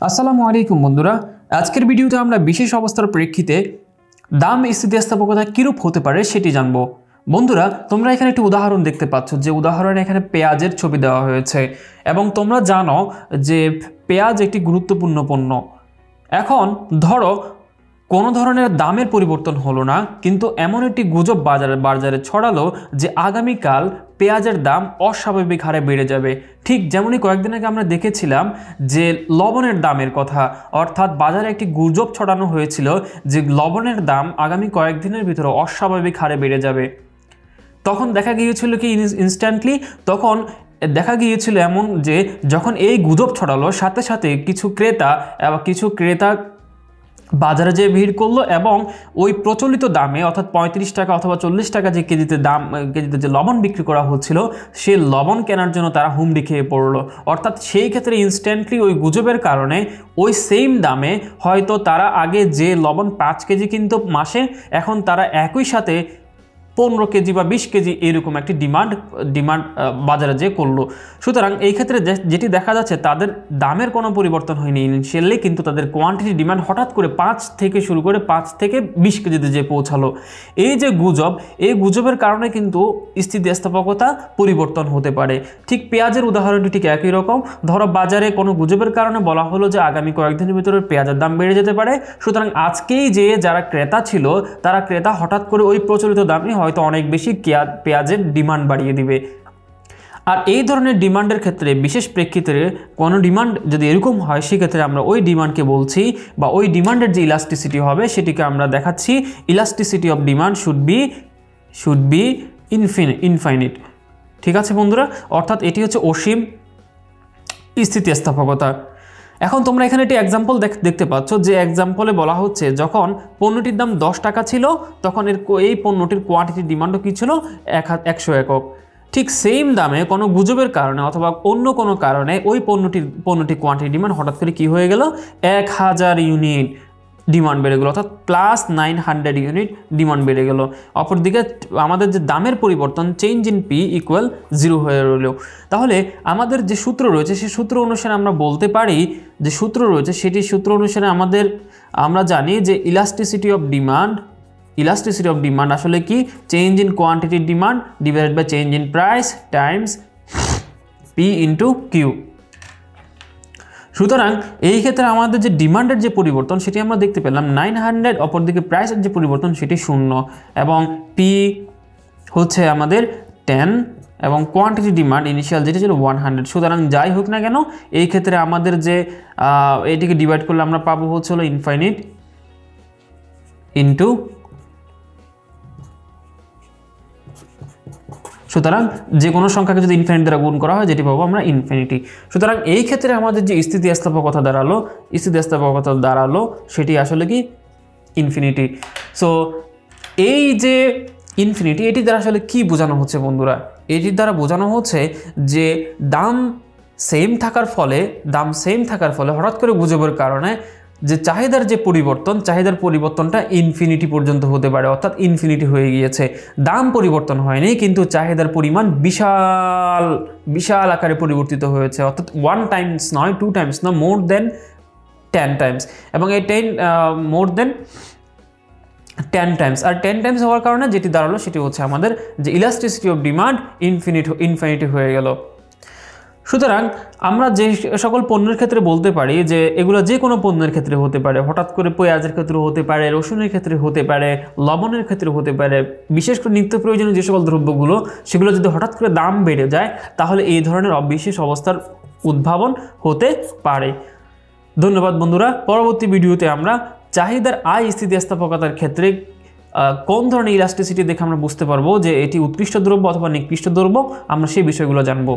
আসসালামু আলাইকুম বন্ধুরা, আজকের ভিডিওতে আমরা বিশেষ অবস্থার প্রেক্ষিতে দাম স্থিতিস্থাপকতা কিরূপ হতে পারে সেটি জানব। বন্ধুরা, তোমরা এখানে একটি উদাহরণ দেখতে পাচ্ছ, যে উদাহরণে এখানে পেঁয়াজের ছবি দেওয়া হয়েছে এবং তোমরা জানো যে পেঁয়াজ একটি গুরুত্বপূর্ণ পণ্য। এখন ধরো কোনো ধরনের দামের পরিবর্তন হলো না, কিন্তু এমন একটি গুজব বাজারে ছড়ালো যে আগামীকাল পেঁয়াজের দাম অস্বাভাবিক হারে বেড়ে যাবে। ঠিক যেমনই কয়েকদিন আগে আমরা দেখেছিলাম যে লবণের দামের কথা, অর্থাৎ বাজারে একটি গুজব ছড়ানো হয়েছিল যে লবণের দাম আগামী কয়েকদিনের ভিতরে অস্বাভাবিক হারে বেড়ে যাবে। তখন দেখা গিয়েছিল কি ইনস্ট্যান্টলি তখন দেখা গিয়েছিল এমন যে যখন এই গুজব ছড়ালো সাথে সাথে কিছু ক্রেতা বাজারে যেয়ে ভিড় করলো এবং ওই প্রচলিত দামে অর্থাৎ 35 টাকা অথবা 40 টাকা যে কেজিতে যে লবণ বিক্রি করা হচ্ছিল, সে লবণ কেনার জন্য তারা হুমড়ি খেয়ে পড়লো। অর্থাৎ সেই ক্ষেত্রে ইনস্ট্যান্টলি ওই গুজবের কারণে ওই সেম দামে হয়তো তারা আগে যে লবণ 5 কেজি কিনতো মাসে, এখন তারা একই সাথে 15 কেজি বা 20 কেজি এরকম একটি ডিমান্ড বাজারে যে করলো। সুতরাং এই ক্ষেত্রে যেটি দেখা যাচ্ছে তাদের দামের কোনো পরিবর্তন হয়নি ইনিশিয়ালি, কিন্তু তাদের কোয়ান্টিটি ডিমান্ড হঠাৎ করে 5 থেকে 20 কেজিতে যে পৌঁছালো। এই যে গুজব, এই গুজবের কারণে কিন্তু স্থিতিস্থাপকতা পরিবর্তন হতে পারে। ঠিক পেঁয়াজের উদাহরণটি ঠিক একই রকম। ধরো বাজারে কোনো গুজবের কারণে বলা হলো যে আগামী কয়েকদিনের ভিতরে পেঁয়াজের দাম বেড়ে যেতে পারে, সুতরাং আজকেই যে যারা ক্রেতা ছিল তারা হঠাৎ করে ওই প্রচলিত দামে হয়তো অনেক বেশি পেঁয়াজের ডিমান্ড বাড়িয়ে দিবে। আর এই ধরনের ডিমান্ডের ক্ষেত্রে বিশেষ প্রেক্ষিতে কোনো ডিমান্ড যদি এরকম হয়, সেক্ষেত্রে আমরা ওই ডিমান্ডকে বলছি বা ওই ডিমান্ডের যে ইলাস্টিসিটি হবে সেটিকে আমরা দেখাচ্ছি elasticity of demand should be infinite. ঠিক আছে বন্ধুরা, অর্থাৎ এটি হচ্ছে অসীম স্থিতিস্থাপকতা। এখন তোমরা এখানে একটি এক্সাম্পল দেখতে পাচ্ছ, যে এক্সাম্পলে বলা হচ্ছে যখন পণ্যটির দাম 10 টাকা ছিল তখন এই পণ্যটির কোয়ান্টিটি ডিমান্ডও কী ছিল 100 একক। ঠিক সেম দামে কোনো গুজবের কারণে অথবা অন্য কোনো কারণে ওই পণ্যটির কোয়ান্টিটি ডিমান্ড হঠাৎ করে কী হয়ে গেল 1000 ইউনিট ডিমান্ড বেড়ে গেলো, অর্থাৎ +900 ইউনিট ডিমান্ড বেড়ে গেল। অপরদিকে আমাদের যে দামের পরিবর্তন চেঞ্জ ইন পি ইকুয়াল 0 হয়ে রইল। তাহলে আমাদের যে সূত্র রয়েছে সেই সূত্র অনুসারে আমরা বলতে পারি, যে সূত্র রয়েছে সেটি সূত্র অনুসারে আমরা জানি যে ইলাস্টিসিটি অফ ডিমান্ড আসলে কি, change in quantity demand divided by change in price times P into Q. সুতরাং এই ক্ষেত্রে আমাদের যে ডিমান্ডের যে পরিবর্তন সেটি আমরা দেখতে পেলাম 900, অপরদিকে প্রাইসের যে পরিবর্তন সেটি 0 এবং পি হচ্ছে আমাদের 10 এবং কোয়ান্টিটি ডিমান্ড ইনিশিয়াল যেটা ছিল 100। সুতরাং যাই হোক না কেন এই ক্ষেত্রে আমাদের যে এটিকে ডিভাইড করলে আমরা পাবো হচ্ছে হলো ইনফাইনিট ইন্টু, সুতরাং যে কোনো সংখ্যাকে যদি ইনফিনিটি দ্বারা গুণ করা হয় যেটি পাবো আমরা ইনফিনিটি। সুতরাং এই ক্ষেত্রে আমাদের যে স্থিতিস্থাপকতা দাঁড়ালো সেটি আসলে কি ইনফিনিটি। সো এই যে ইনফিনিটি, এটি দ্বারা আসলে কি বোঝানো হচ্ছে বন্ধুরা? এটির দ্বারা বোঝানো হচ্ছে যে দাম সেম থাকার ফলে হঠাৎ করে গুজবের কারণে যে চাহিদার পরিবর্তনটা ইনফিনিটি পর্যন্ত হতে পারে, অর্থাৎ ইনফিনিটি হয়ে গিয়েছে। দাম পরিবর্তন হয়নি, কিন্তু চাহিদার পরিমাণ বিশাল আকারে পরিবর্তিত হয়েছে, অর্থাৎ 1 টাইমস নয়, 2 টাইমস নয়, মোর দেন 10 টাইমস। এবং এই 10 টাইমস আর 10 টাইমস হওয়ার কারণে যেটি দাঁড়ালো সেটি হচ্ছে আমাদের যে ইলাস্টিসিটি অফ ডিমান্ড ইনফিনিটি হয়ে গেল। সুতরাং আমরা যে সকল পণ্যের ক্ষেত্রে বলতে পারি যে এগুলো যে কোনো পণ্যের ক্ষেত্রে হতে পারে, হঠাৎ করে পেঁয়াজের ক্ষেত্রে হতে পারে, রসুনের ক্ষেত্রে হতে পারে, লবণের ক্ষেত্রে হতে পারে, বিশেষ করে নিত্য প্রয়োজনীয় যে সকল দ্রব্যগুলো সেগুলো যদি হঠাৎ করে দাম বেড়ে যায় তাহলে এই ধরনের বিশেষ অবস্থার উদ্ভাবন হতে পারে। ধন্যবাদ বন্ধুরা। পরবর্তী ভিডিওতে আমরা চাহিদার স্থিতিস্থাপকতার ক্ষেত্রে কোন ধরনের ইলাস্টিসিটি দেখে আমরা বুঝতে পারবো যে এটি উৎকৃষ্ট দ্রব্য অথবা নিকৃষ্ট দ্রব্য, আমরা সেই বিষয়গুলো জানবো।